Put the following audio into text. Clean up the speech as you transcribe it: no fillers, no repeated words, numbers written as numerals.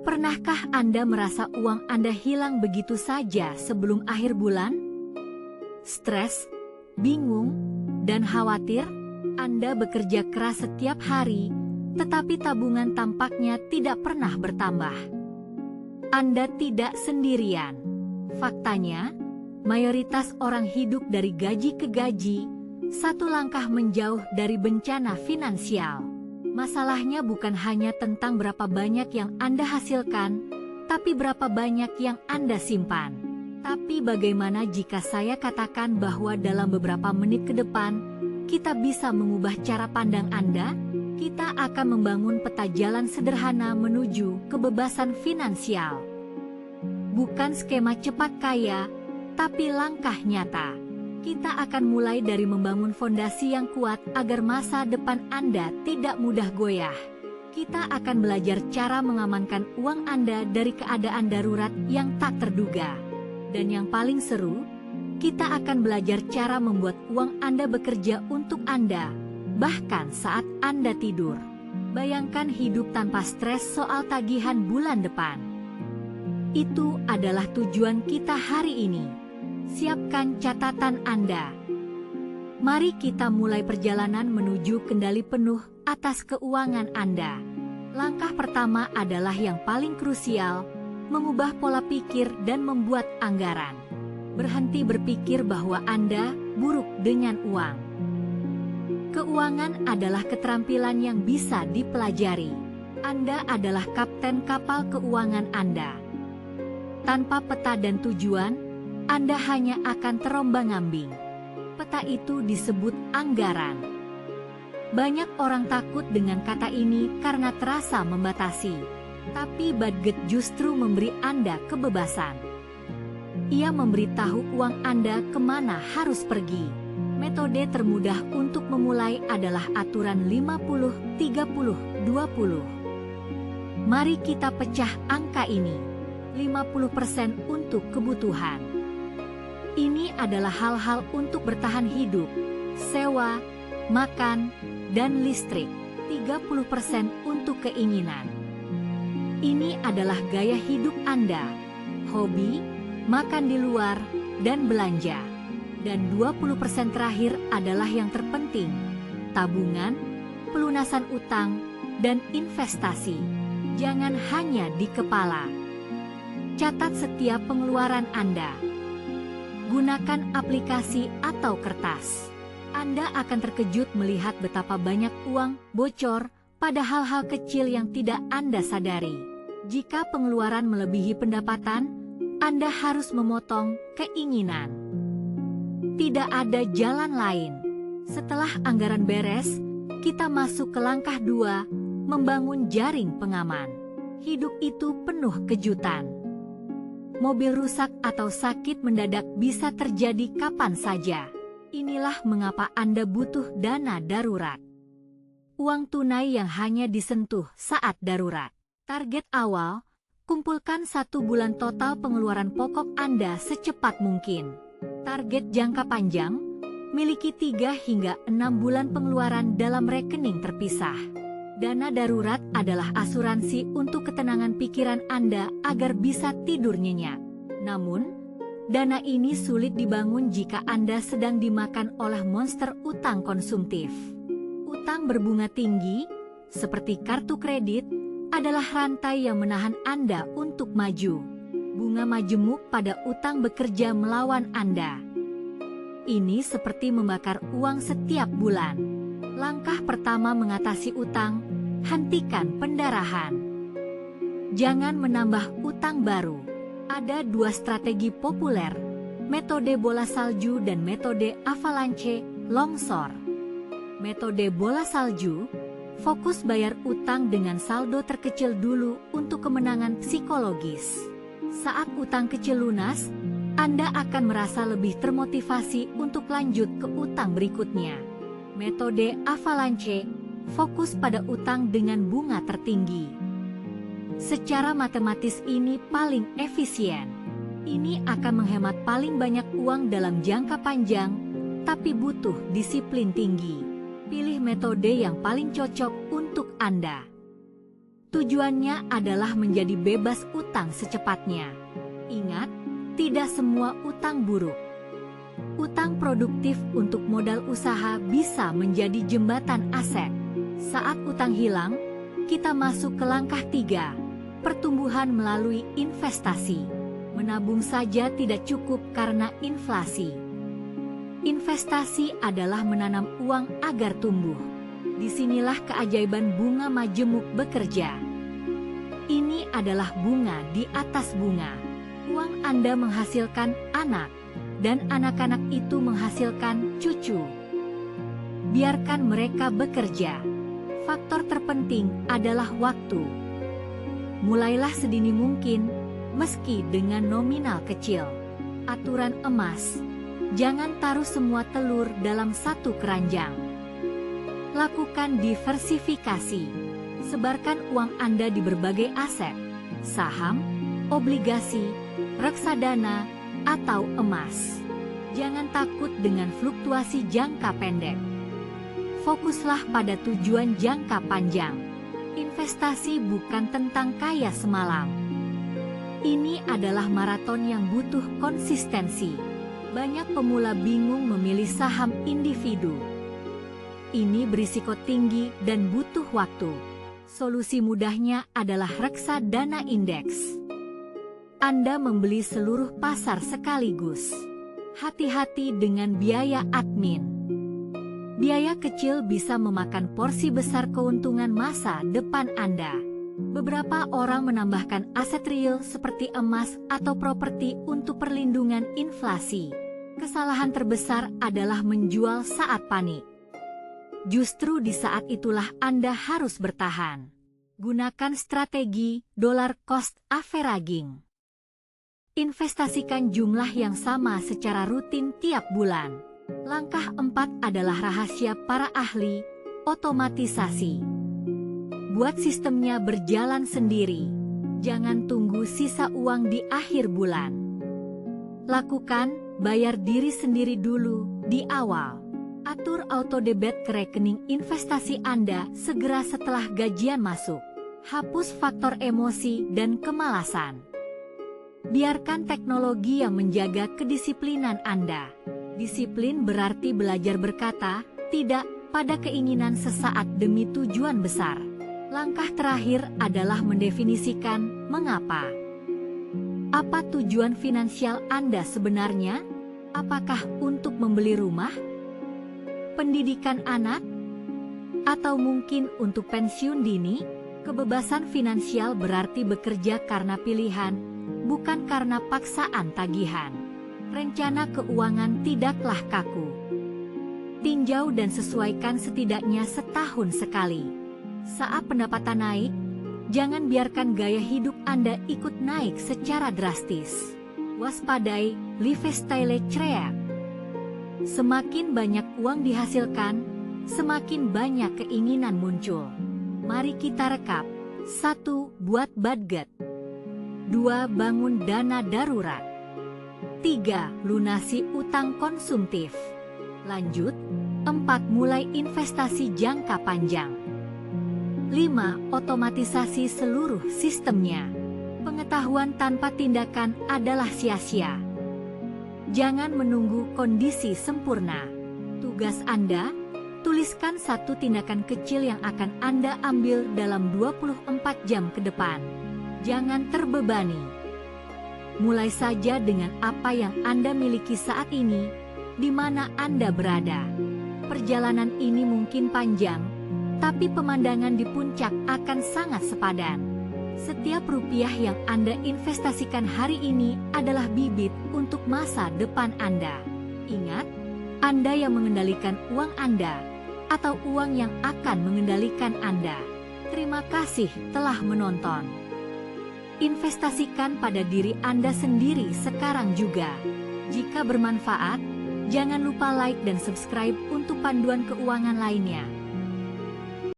Pernahkah Anda merasa uang Anda hilang begitu saja sebelum akhir bulan? Stres, bingung, dan khawatir? Anda bekerja keras setiap hari, tetapi tabungan tampaknya tidak pernah bertambah. Anda tidak sendirian. Faktanya, mayoritas orang hidup dari gaji ke gaji, satu langkah menjauh dari bencana finansial. Masalahnya bukan hanya tentang berapa banyak yang Anda hasilkan, tapi berapa banyak yang Anda simpan. Tapi bagaimana jika saya katakan bahwa dalam beberapa menit ke depan, kita bisa mengubah cara pandang Anda? Kita akan membangun peta jalan sederhana menuju kebebasan finansial. Bukan skema cepat kaya, tapi langkah nyata. Kita akan mulai dari membangun fondasi yang kuat agar masa depan Anda tidak mudah goyah. Kita akan belajar cara mengamankan uang Anda dari keadaan darurat yang tak terduga. Dan yang paling seru, kita akan belajar cara membuat uang Anda bekerja untuk Anda, bahkan saat Anda tidur. Bayangkan hidup tanpa stres soal tagihan bulan depan. Itu adalah tujuan kita hari ini. Siapkan catatan Anda. Mari kita mulai perjalanan menuju kendali penuh atas keuangan Anda. Langkah pertama adalah yang paling krusial, mengubah pola pikir dan membuat anggaran. Berhenti berpikir bahwa Anda buruk dengan uang. Keuangan adalah keterampilan yang bisa dipelajari. Anda adalah kapten kapal keuangan Anda. Tanpa peta dan tujuan, Anda hanya akan terombang-ambing. Peta itu disebut anggaran. Banyak orang takut dengan kata ini karena terasa membatasi. Tapi budget justru memberi Anda kebebasan. Ia memberitahu uang Anda kemana harus pergi. Metode termudah untuk memulai adalah aturan 50-30-20. Mari kita pecah angka ini. 50% untuk kebutuhan. Ini adalah hal-hal untuk bertahan hidup, sewa, makan, dan listrik. 30% untuk keinginan. Ini adalah gaya hidup Anda, hobi, makan di luar, dan belanja. Dan 20% terakhir adalah yang terpenting, tabungan, pelunasan utang, dan investasi. Jangan hanya di kepala. Catat setiap pengeluaran Anda. Gunakan aplikasi atau kertas. Anda akan terkejut melihat betapa banyak uang bocor pada hal-hal kecil yang tidak Anda sadari. Jika pengeluaran melebihi pendapatan, Anda harus memotong keinginan. Tidak ada jalan lain. Setelah anggaran beres, kita masuk ke langkah 2, membangun jaring pengaman. Hidup itu penuh kejutan. Mobil rusak atau sakit mendadak bisa terjadi kapan saja. Inilah mengapa Anda butuh dana darurat. Uang tunai yang hanya disentuh saat darurat. Target awal, kumpulkan 1 bulan total pengeluaran pokok Anda secepat mungkin. Target jangka panjang, miliki 3 hingga 6 bulan pengeluaran dalam rekening terpisah. Dana darurat adalah asuransi untuk ketenangan pikiran Anda agar bisa tidur nyenyak. Namun, dana ini sulit dibangun jika Anda sedang dimakan oleh monster utang konsumtif. Utang berbunga tinggi, seperti kartu kredit, adalah rantai yang menahan Anda untuk maju. Bunga majemuk pada utang bekerja melawan Anda. Ini seperti membakar uang setiap bulan. Langkah pertama mengatasi utang, hentikan pendarahan. Jangan menambah utang baru. Ada 2 strategi populer, metode bola salju dan metode avalanche longsor. Metode bola salju, fokus bayar utang dengan saldo terkecil dulu untuk kemenangan psikologis. Saat utang kecil lunas, Anda akan merasa lebih termotivasi untuk lanjut ke utang berikutnya. Metode avalanche, fokus pada utang dengan bunga tertinggi. Secara matematis ini paling efisien. Ini akan menghemat paling banyak uang dalam jangka panjang, tapi butuh disiplin tinggi. Pilih metode yang paling cocok untuk Anda. Tujuannya adalah menjadi bebas utang secepatnya. Ingat, tidak semua utang buruk. Utang produktif untuk modal usaha bisa menjadi jembatan aset. Saat utang hilang, kita masuk ke langkah 3, pertumbuhan melalui investasi. Menabung saja tidak cukup karena inflasi. Investasi adalah menanam uang agar tumbuh. Disinilah keajaiban bunga majemuk bekerja. Ini adalah bunga di atas bunga. Uang Anda menghasilkan anak, dan anak-anak itu menghasilkan cucu. Biarkan mereka bekerja. Faktor terpenting adalah waktu. Mulailah sedini mungkin, meski dengan nominal kecil. Aturan emas: jangan taruh semua telur dalam satu keranjang. Lakukan diversifikasi. Sebarkan uang Anda di berbagai aset, saham, obligasi, reksadana, atau emas. Jangan takut dengan fluktuasi jangka pendek. Fokuslah pada tujuan jangka panjang. Investasi bukan tentang kaya semalam. Ini adalah maraton yang butuh konsistensi. Banyak pemula bingung memilih saham individu. Ini berisiko tinggi dan butuh waktu. Solusi mudahnya adalah reksadana indeks. Anda membeli seluruh pasar sekaligus. Hati-hati dengan biaya admin. Biaya kecil bisa memakan porsi besar keuntungan masa depan Anda. Beberapa orang menambahkan aset real seperti emas atau properti untuk perlindungan inflasi. Kesalahan terbesar adalah menjual saat panik. Justru di saat itulah Anda harus bertahan. Gunakan strategi dollar cost averaging. Investasikan jumlah yang sama secara rutin tiap bulan. Langkah 4 adalah rahasia para ahli, otomatisasi. Buat sistemnya berjalan sendiri. Jangan tunggu sisa uang di akhir bulan. Lakukan, bayar diri sendiri dulu di awal. Atur auto debit ke rekening investasi Anda segera setelah gajian masuk. Hapus faktor emosi dan kemalasan. Biarkan teknologi yang menjaga kedisiplinan Anda. Disiplin berarti belajar berkata tidak pada keinginan sesaat demi tujuan besar. Langkah terakhir adalah mendefinisikan mengapa. Apa tujuan finansial Anda sebenarnya? Apakah untuk membeli rumah? Pendidikan anak? Atau mungkin untuk pensiun dini? Kebebasan finansial berarti bekerja karena pilihan, bukan karena paksaan tagihan. Rencana keuangan tidaklah kaku. Tinjau dan sesuaikan setidaknya setahun sekali. Saat pendapatan naik, jangan biarkan gaya hidup Anda ikut naik secara drastis. Waspadai lifestyle trap. Semakin banyak uang dihasilkan, semakin banyak keinginan muncul. Mari kita rekap. 1. Buat budget. 2. Bangun dana darurat. 3. Lunasi utang konsumtif. Lanjut. 4. Mulai investasi jangka panjang. 5. Otomatisasi seluruh sistemnya. Pengetahuan tanpa tindakan adalah sia-sia. Jangan menunggu kondisi sempurna. Tugas Anda, tuliskan satu tindakan kecil yang akan Anda ambil dalam 24 jam ke depan. Jangan terbebani. Mulai saja dengan apa yang Anda miliki saat ini, di mana Anda berada. Perjalanan ini mungkin panjang, tapi pemandangan di puncak akan sangat sepadan. Setiap rupiah yang Anda investasikan hari ini adalah bibit untuk masa depan Anda. Ingat, Anda yang mengendalikan uang Anda, atau uang yang akan mengendalikan Anda. Terima kasih telah menonton. Investasikan pada diri Anda sendiri sekarang juga. Jika bermanfaat, jangan lupa like dan subscribe untuk panduan keuangan lainnya.